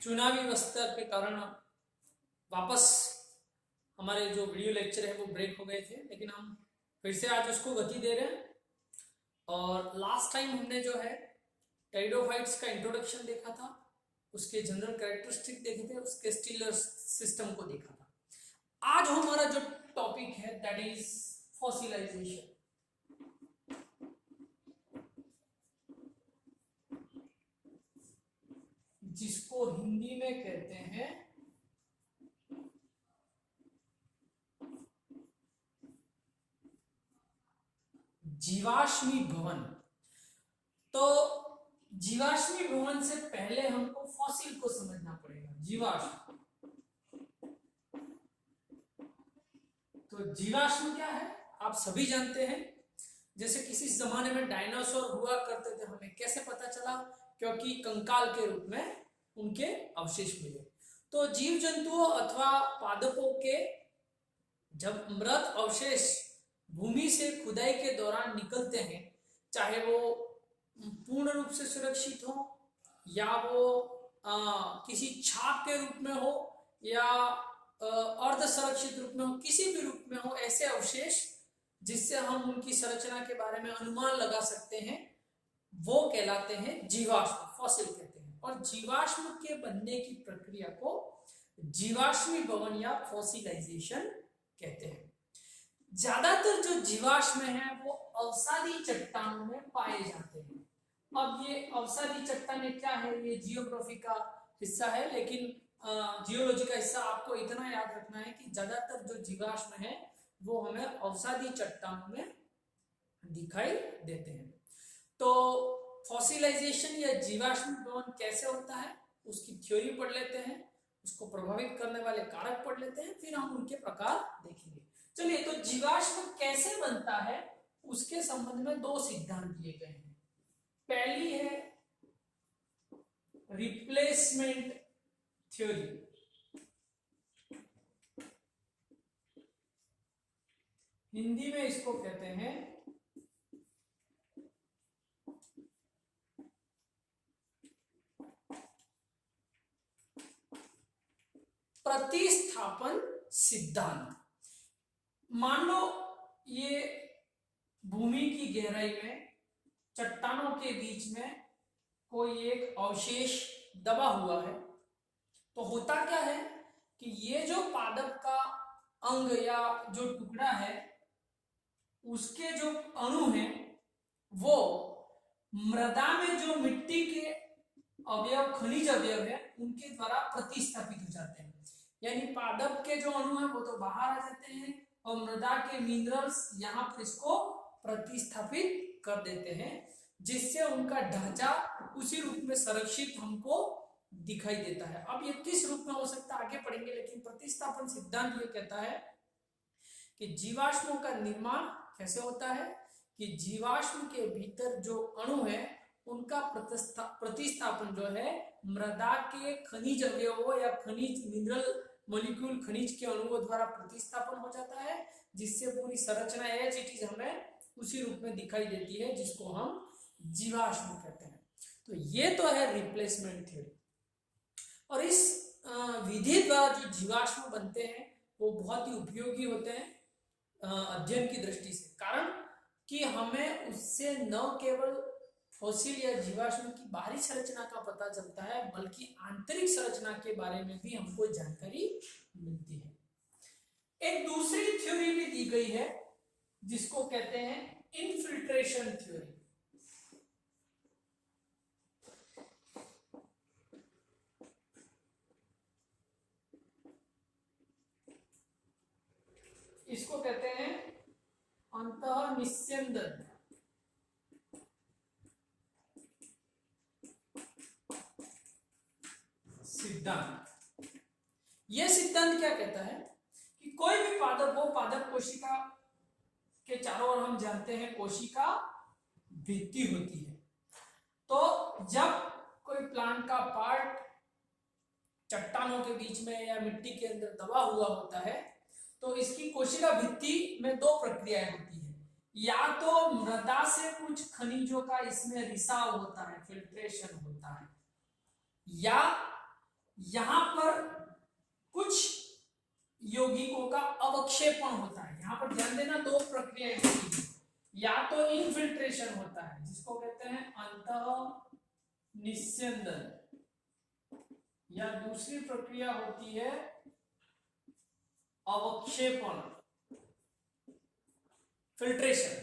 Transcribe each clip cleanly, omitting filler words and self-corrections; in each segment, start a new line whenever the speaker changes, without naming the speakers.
चुनावी व्यवस्था के कारण वापस हमारे जो वीडियो लेक्चर है वो ब्रेक हो गए थे, लेकिन हम फिर से आज उसको गति दे रहे हैं। और लास्ट टाइम हमने जो है टेरिडोफाइट्स का इंट्रोडक्शन देखा था, उसके जनरल कैरेक्टरिस्टिक देखे थे, उसके स्टीलर सिस्टम को देखा था। आज हमारा जो टॉपिक है दैट इज फॉसिलाइजेशन। जिसको हिंदी में कहते हैं जीवाश्मी भवन। तो जीवाश्मी भवन से पहले हमको फॉसिल को समझना पड़ेगा। जीवाश्म, तो जीवाश्म क्या है आप सभी जानते हैं। जैसे किसी जमाने में डायनासोर हुआ करते थे, हमें कैसे पता चला? क्योंकि कंकाल के रूप में उनके अवशेष मिले। तो जीव जंतुओं अथवा पादपों के जब मृत अवशेष भूमि से खुदाई के दौरान निकलते हैं, चाहे वो पूर्ण रूप से सुरक्षित हो या वो किसी छाप के रूप में हो या अर्ध संरक्षित रूप में हो, किसी भी रूप में हो, ऐसे अवशेष जिससे हम उनकी संरचना के बारे में अनुमान लगा सकते हैं वो कहलाते हैं जीवाश्म, फॉसिल कहते हैं। और जीवाश्म के बनने की प्रक्रिया को जीवाश्मी भवन या फॉसिलाइजेशन कहते हैं। ज्यादातर जो जीवाश्म है वो अवसादी चट्टानों में पाए जाते हैं। अब ये अवसादी चट्टानें क्या है, ये जियोग्राफी का हिस्सा है, लेकिन जियोलॉजी का हिस्सा आपको इतना याद रखना है कि ज्यादातर जो जीवाश्म है वो हमें अवसादी चट्टानों में दिखाई देते हैं। तो फॉसिलाइजेशन या जीवाश्म भवन कैसे होता है उसकी थ्योरी पढ़ लेते हैं, उसको प्रभावित करने वाले कारक पढ़ लेते हैं, फिर हम उनके प्रकार देखेंगे। चलिए, तो जीवाश्म कैसे बनता है उसके संबंध में दो सिद्धांत दिए गए हैं। पहली है रिप्लेसमेंट थ्योरी। हिंदी में इसको कहते हैं प्रतिस्थापन सिद्धांत। मान लो ये भूमि की गहराई में चट्टानों के बीच में कोई एक अवशेष दबा हुआ है। तो होता क्या है कि ये जो पादप का अंग या जो टुकड़ा है उसके जो अणु हैं वो मृदा में जो मिट्टी के अवयव, खनिज अवयव है, उनके द्वारा प्रतिस्थापित हो जाते हैं। यानी पादप के जो अणु है वो तो बाहर आ जाते हैं और मृदा के मिनरल्स यहाँ पर इसको प्रतिस्थापित कर देते हैं, जिससे उनका ढांचा उसी रूप में संरक्षित हमको दिखाई देता है। अब ये किस रूप में हो सकता है आगे पढ़ेंगे, लेकिन प्रतिस्थापन सिद्धांत ये कहता है कि जीवाश्मों का निर्माण कैसे होता है कि जीवाश्म के भीतर जो अणु है उनका प्रतिस्थापन जो है मृदा के खनिज अवयवों या खनिज मिनरल मॉलिक्यूल, खनिज के अणुओं द्वारा प्रतिस्थापन हो जाता है, जिससे पूरी संरचना एज इट इज हमें उसी रूप में दिखाई देती है, जिसको हम जीवाश्म कहते हैं। तो ये तो है रिप्लेसमेंट थ्योरी। और इस विधि द्वारा जो जीवाश्म बनते हैं वो बहुत ही उपयोगी होते हैं अध्ययन की दृष्टि से। कारण कि हमें उससे न केवल फॉसिल या जीवाश्म की बाहरी संरचना का पता चलता है, बल्कि आंतरिक संरचना के बारे में भी हमको जानकारी मिलती है। एक दूसरी थ्योरी भी दी गई है जिसको कहते हैं इनफिल्ट्रेशन थ्योरी। इसको कहते हैं अंतःनिस्यंदन सिद्धांत। यह सिद्धांत क्या कहता है कि कोई भी पादप हो, पादप कोशिका के चारों ओर हम जानते हैं कोशिका भित्ति होती है। तो जब कोई प्लांट का पार्ट चट्टानों के बीच में या मिट्टी के अंदर दबा हुआ होता है तो इसकी कोशिका भित्ति में दो प्रक्रियाएं होती है। या तो मृदा से कुछ खनिजों का इसमें रिसाव होता है, फिल्ट्रेशन होता है, या यहां पर कुछ यौगिकों का अवक्षेपण होता है। यहां पर ध्यान देना, दो प्रक्रियाएं होती है, या तो इनफिल्ट्रेशन होता है जिसको कहते हैं अंतः निस्यंदन, या दूसरी प्रक्रिया होती है अवक्षेपण, फिल्ट्रेशन।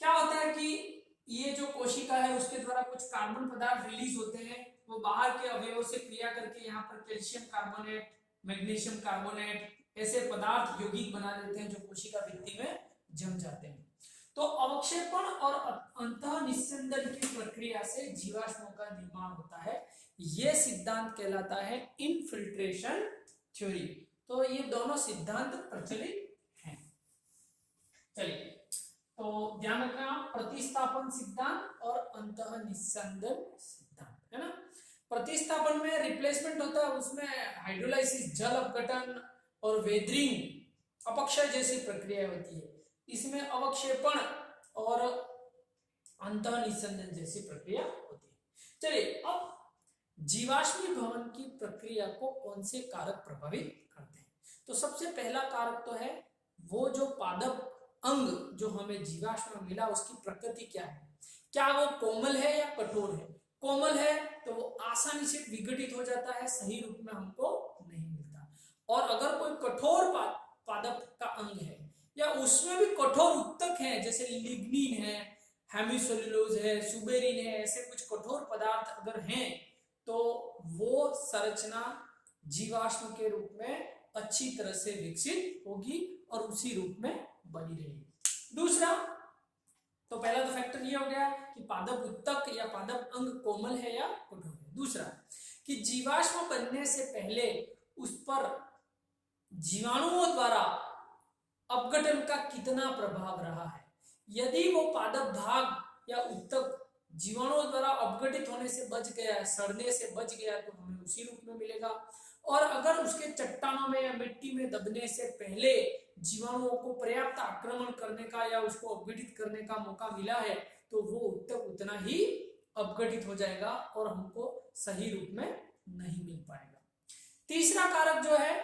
क्या होता है कि ये जो कोशिका है उसके द्वारा कुछ कार्बन पदार्थ रिलीज होते हैं, वो बाहर के अवयवों से क्रिया करके यहाँ पर कैल्शियम कार्बोनेट, मैग्नीशियम कार्बोनेट ऐसे पदार्थ यौगिक बना देते हैं जो कोशिका भित्ति में जम जाते हैं। तो अवक्षेपण और अंतः निस्यंदन की प्रक्रिया से जीवाश्मों का निर्माण होता है। यह सिद्धांत कहलाता है इनफिल्ट्रेशन थ्योरी। तो ये दोनों सिद्धांत प्रचलित हैं। चलिए, तो ध्यान रखना, प्रतिस्थापन सिद्धांत और अंतः निस्यंदन सिद्धांत, है ना। प्रतिस्थापन में रिप्लेसमेंट होता है, उसमें हाइड्रोलाइसिस, जल अपघटन और वेदरिंग, अपक्षय जैसी प्रक्रिया होती है। इसमें अवक्षेपण और अंतः निस्यंदन जैसी प्रक्रिया होती है। चलिए, अब जीवाश्मीभवन की प्रक्रिया को कौन से कारक प्रभावित करते हैं? तो सबसे पहला कारक तो है वो जो पादप अंग जो हमें जीवाश्म में मिला उसकी प्रकृति क्या है, क्या वो कोमल है या कठोर है। कोमल है तो वो आसानी से विघटित हो जाता है, सही रूप में हमको नहीं मिलता। और अगर कोई कठोर पादप का अंग है या उसमें भी कठोर उत्तक है, जैसे लिग्निन है, हेमिसेलुलोज है, सुबेरिन है, ऐसे कुछ कठोर पदार्थ अगर हैं तो वो संरचना जीवाश्म के रूप में अच्छी तरह से विकसित होगी और उसी रूप में बनी रहेगी। दूसरा, तो पहला तो फैक्टर ये हो गया कि पादप उत्तक या पादप अंग कोमल है या कठोर है। दूसरा कि जीवाश्म बनने से पहले उस पर जीवाणुओं द्वारा अपघटन का कितना प्रभाव रहा है। यदि वो पादप भाग या उत्तक जीवाणुओं द्वारा अपघटित होने से बच गया, सड़ने से बच गया, तो हमें उसी रूप में मिलेगा। और अगर उसके चट्टानों में या मिट्टी में दबने से पहले जीवाणुओं को पर्याप्त आक्रमण करने का या उसको अपघटित करने का मौका मिला है तो वो उत्तक उतना ही अपघटित हो जाएगा और हमको सही रूप में नहीं मिल पाएगा। तीसरा कारक जो है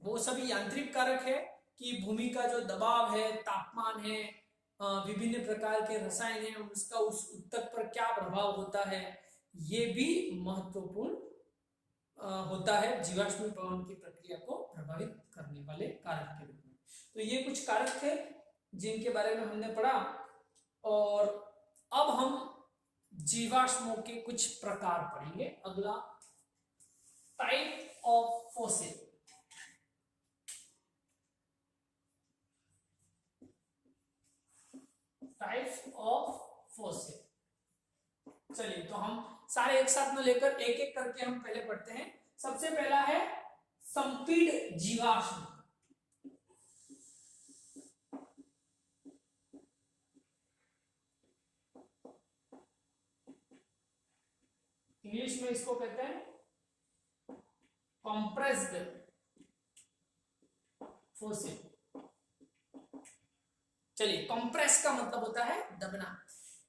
वो सभी यांत्रिक कारक है कि भूमि का जो दबाव है, तापमान है, विभिन्न प्रकार के रसायन है, उसका उस उत्तक पर क्या प्रभाव होता है, ये भी महत्वपूर्ण होता है जीवाश्मीभवन की प्रक्रिया को प्रभावित करने वाले कारक के रूप में। तो ये कुछ कारक थे जिनके बारे में हमने पढ़ा। और अब हम जीवाश्मों के कुछ प्रकार पढ़ेंगे। अगला, type of fossil. Types of fossil. चलिए, तो हम सारे एक साथ में लेकर एक एक करके हम पहले पढ़ते हैं। सबसे पहला है संपीड जीवाश्म। इंग्लिश में इसको कहते हैं कंप्रेस्ड फॉसिल। चलिए, कंप्रेस का मतलब होता है दबना।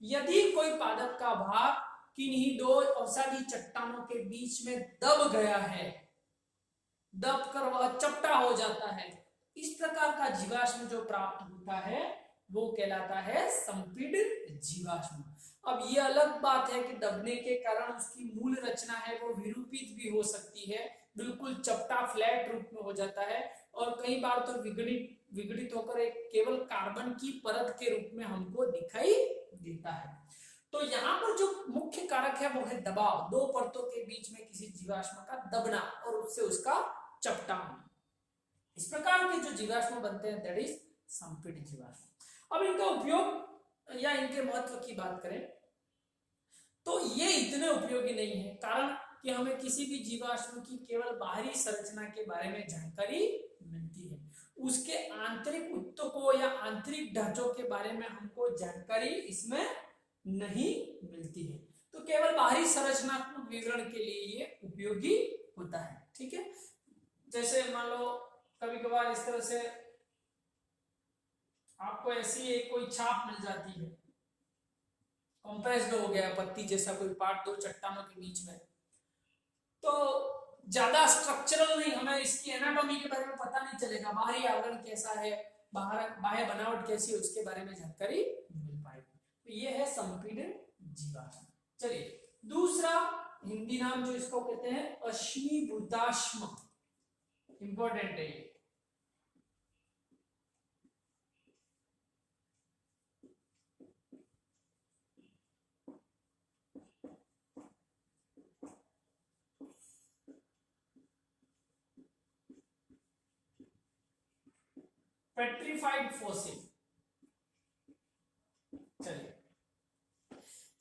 यदि कोई पादप का भाग किन्हीं दो अवसादी चट्टानों के बीच में दब गया है, दब कर वह चपटा हो जाता है, इस प्रकार का जीवाश्म जो प्राप्त होता है वो कहलाता है संपीडित जीवाश्म। अब ये अलग बात है कि दबने के कारण उसकी मूल रचना है वो विरूपित भी हो सकती है, बिल्कुल चपटा फ्लैट रूप में हो जाता है, और कई बार तो विघटित होकर एक केवल कार्बन की परत के रूप में हमको दिखाई देता है। तो यहाँ पर जो मुख्य कारक है वो है दबाव, दो परतों के बीच में किसी जीवाश्म का दबना और उससे उसका चपटा होना। इस प्रकार के जो जीवाश्म बनते हैं दैट इज संपीडित जीवाश्म। अब इनका उपयोग या इनके महत्व की बात करें तो ये इतने उपयोगी नहीं है, कारण कि हमें किसी भी जीवाश्म की केवल बाहरी संरचना के बारे में जानकारी मिलती है, उसके आंतरिक उत्तकों या आंतरिक ढांचों के बारे में हमको जानकारी इसमें नहीं मिलती है। तो केवल बाहरी संरचनात्मक विवरण के लिए ये उपयोगी होता है। ठीक है, जैसे मान लो कभी कभार इस तरह से आपको ऐसी एक कोई छाप मिल जाती है, कंप्रेस्ड हो गया पत्ती जैसा कोई पार्ट दो चट्टानों के बीच में, तो ज्यादा स्ट्रक्चरल नहीं, हमें इसकी एनाटॉमी के बारे में पता नहीं चलेगा, बाहरी आवरण कैसा है, बाह्य बनावट कैसी है, उसके बारे में जानकारी मिल पाएगी। तो ये है संपीड़न जीवाश्म। चलिए दूसरा हिंदी नाम जो इसको कहते हैं अश्मीभूताश्म, इंपॉर्टेंट है ये। Petrified fossil. चलिए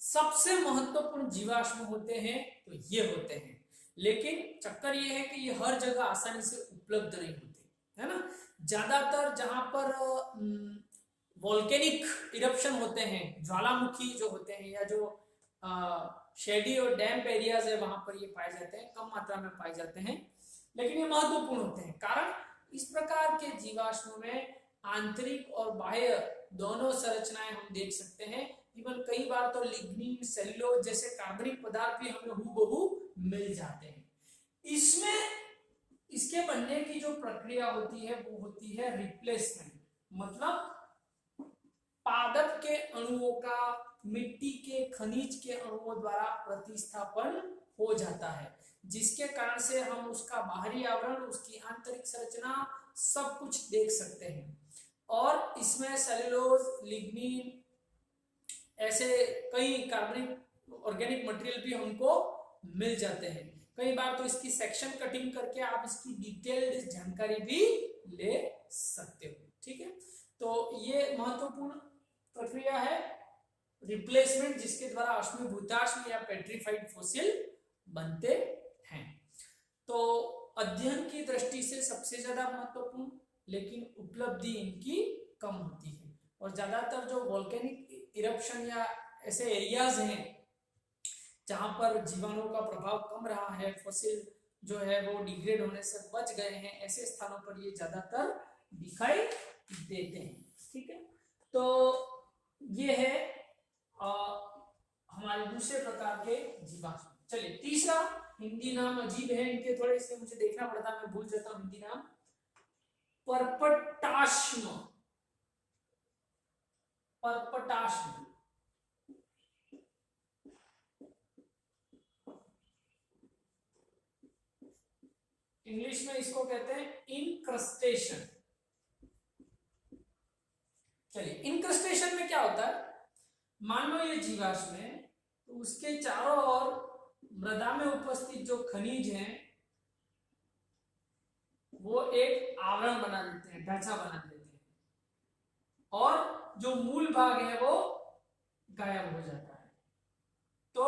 सबसे महत्वपूर्ण जीवाश्म होते हैं तो ये होते हैं, लेकिन चक्कर ये है कि ये हर जगह आसानी से उपलब्ध नहीं होते, है ना। ज्यादातर जहां पर वोल्केनिक इरप्शन होते हैं, ज्वालामुखी जो होते हैं, या जो शेडी और डैम्प एरियाज है, वहां पर ये पाए जाते हैं, कम मात्रा में पाए जाते हैं, लेकिन ये महत्वपूर्ण होते हैं। कारण इस प्रकार के जीवाश्मों में आंतरिक और बाह्य दोनों संरचनाएं हम देख सकते हैं। इवन कई बार तो लिग्निन, सेल्यूलोज जैसे कार्बनिक पदार्थ भी हमें हूबहू मिल जाते हैं। इसमें इसके बनने की जो प्रक्रिया होती है वो होती है रिप्लेसमेंट, मतलब पादप के अणुओं का मिट्टी के खनिज के अणुओं द्वारा प्रतिस्थापन हो जाता है, जिसके कारण से हम उसका बाहरी आवरण, उसकी आंतरिक संरचना सब कुछ देख सकते हैं। और इसमें सेल्यूलोज, लिग्निन ऐसे कई कार्बनिक ऑर्गेनिक मटेरियल भी हमको मिल जाते हैं। कई बार तो इसकी सेक्शन कटिंग करके आप इसकी डिटेल्ड जानकारी भी ले सकते हो, ठीक है। तो ये महत्वपूर्ण प्रक्रिया है रिप्लेसमेंट, जिसके द्वारा अश्मीभूताश्म या पेट्रीफाइड फॉसिल बनते हैं। तो अध्ययन की दृष्टि से सबसे ज्यादा महत्वपूर्ण, लेकिन उपलब्धि इनकी कम होती है। और ज्यादातर जो वोल्केनिक इरप्शन या ऐसे एरियाज हैं जहां पर जीवाणुओं का प्रभाव कम रहा है, फॉसिल जो है वो डिग्रेड होने से बच गए हैं, ऐसे स्थानों पर ये ज्यादातर दिखाई देते हैं, ठीक है। तो ये है हमारे दूसरे प्रकार के जीवाश्म। चलिए तीसरा, हिंदी नाम अजीब है इनके थोड़े, इसलिए मुझे देखना पड़ता है, मैं भूल जाता हूँ हिंदी नाम। पर्पटाश्म, पर्पटाश्म। इंग्लिश में इसको कहते हैं इनक्रस्टेशन। चलिए इनक्रस्टेशन में क्या होता है, मान लो ये जीवाश्म है, तो उसके चारों ओर मृदा में उपस्थित जो खनिज हैं वो एक आवरण बना देते हैं, ढांचा बना देते हैं, और जो मूल भाग है वो गायब हो जाता है। तो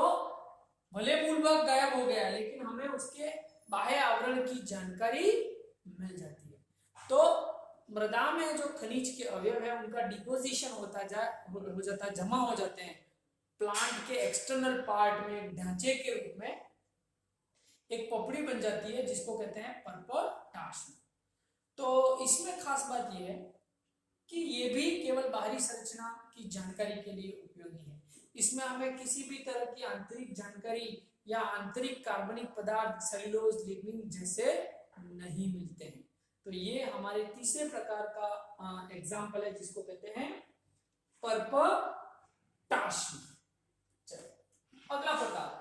भले मूल भाग गायब हो गया, लेकिन हमें उसके बाह्य आवरण की जानकारी मिल जाती है। तो मृदा में जो खनिज के अवयव है उनका डिपोजिशन हो जाता है, जमा हो जाते हैं प्लांट के एक्सटर्नल पार्ट में, एक ढांचे के रूप में एक पपड़ी बन जाती है, जिसको कहते हैं पर्पटाश्म। तो इसमें खास बात यह है कि ये भी केवल बाहरी संरचना की जानकारी के लिए उपयोगी है। इसमें हमें किसी भी तरह की आंतरिक जानकारी या आंतरिक कार्बनिक पदार्थ सेल्यूलोज, लिग्निन जैसे नहीं मिलते हैं। तो ये हमारे तीसरे प्रकार का एग्जाम्पल है, जिसको कहते हैं पर्पटाश्म। चलो अगला प्रकार,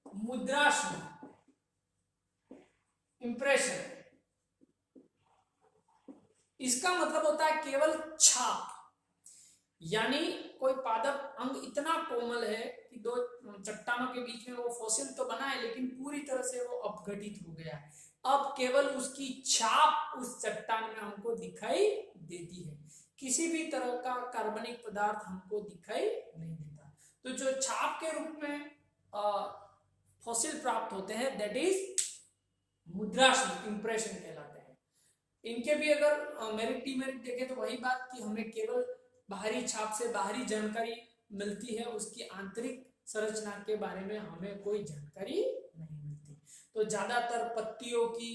मुद्राश्म, इंप्रेशन। इसका मतलब होता है केवल छाप, यानी कोई पादप अंग इतना कोमल है कि दो चट्टानों के बीच में वो फॉसिल तो बना है, लेकिन पूरी तरह से वो अपघटित हो गया है। अब केवल उसकी छाप उस चट्टान में हमको दिखाई देती है, किसी भी तरह का कार्बनिक पदार्थ हमको दिखाई नहीं देता। तो जो छाप के रूप में फॉसिल प्राप्त होते हैं, दैट इज मुद्राश्म, इंप्रेशन कहलाते हैं। इनके भी अगर मेरिट डिमेरिट देखें तो वही बात कि हमें केवल बाहरी छाप से बाहरी जानकारी मिलती है, उसकी आंतरिक संरचना के बारे में हमें कोई जानकारी नहीं मिलती। तो ज्यादातर पत्तियों की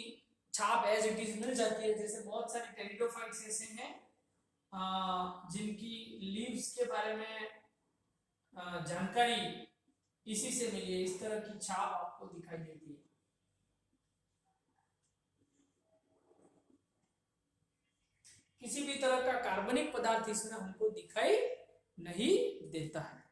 छाप एज इट इज मिल जाती है, जैसे बहुत सारे टेरिडोफाइट्स ऐसे हैं जिनकी लीव्स के बारे में जानकारी इसी से मिली है। इस तरह की छाप आपको दिखाई देती है। किसी भी तरह का कार्बनिक पदार्थ इसमें हमको दिखाई नहीं देता है।